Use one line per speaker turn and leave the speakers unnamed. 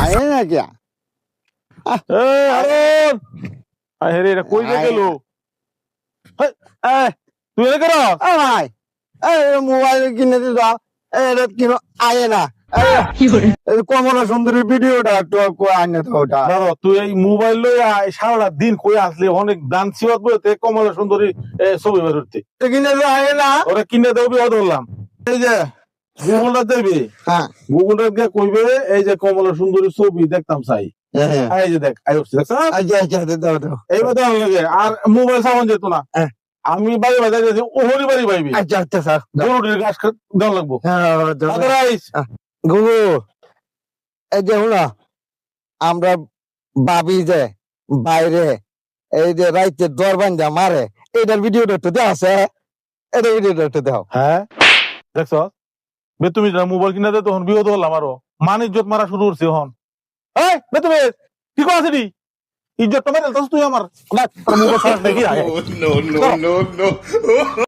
আয়ে না क्या
হারুন আরে এটা কই গেল তুই এনে করো
ভাই মোবাইল কিনে দিল এটা কিনো আয়ে না কমলা সুন্দরী ভিডিওটা একটু আনে তো ওটা
দাদা তুই এই মোবাইল লইয়া সারা দিন কই আসলি অনেক দান সিওয়াত বইতে কমলা সুন্দরী ছবি বের করতে
কিনে তো আয়ে না
ওরা কিনে দেবি ধরলাম এই যে গুগলটা দেবি
হ্যাঁ
গুগলটা গিয়ে কইবে এই যে কমলা সুন্দরী ছবি দেখতাম চাই এই যে দেখ দেখছ
আচ্ছা দাও দাও
এইবার দেওয়া লাগে আর মোবাইল সামান যেত না আমি বাড়ি বাজার গেছি ওহরি বাড়ি পাইবি
আচ্ছা স্যার
গরুটির ঘাস দেওয়া লাগবো
গুগু এই যে না আমরা ভাবি যে বাইরে এই যে রাইতে দরবান যা মারে এইটার ভিডিওটা একটু দেওয়া আছে এটা ভিডিওটা একটু দাও
হ্যাঁ দেখছ বে তুমি মোবাইল কিনা দে তখন বিপদ হলাম আরো মান ইজ্জত মারা শুরু করছি হন এই বে তুমি কি করছিস ইজ্জত তো মেরে তুই আমার মোবাইল খারাপ নাকি
no.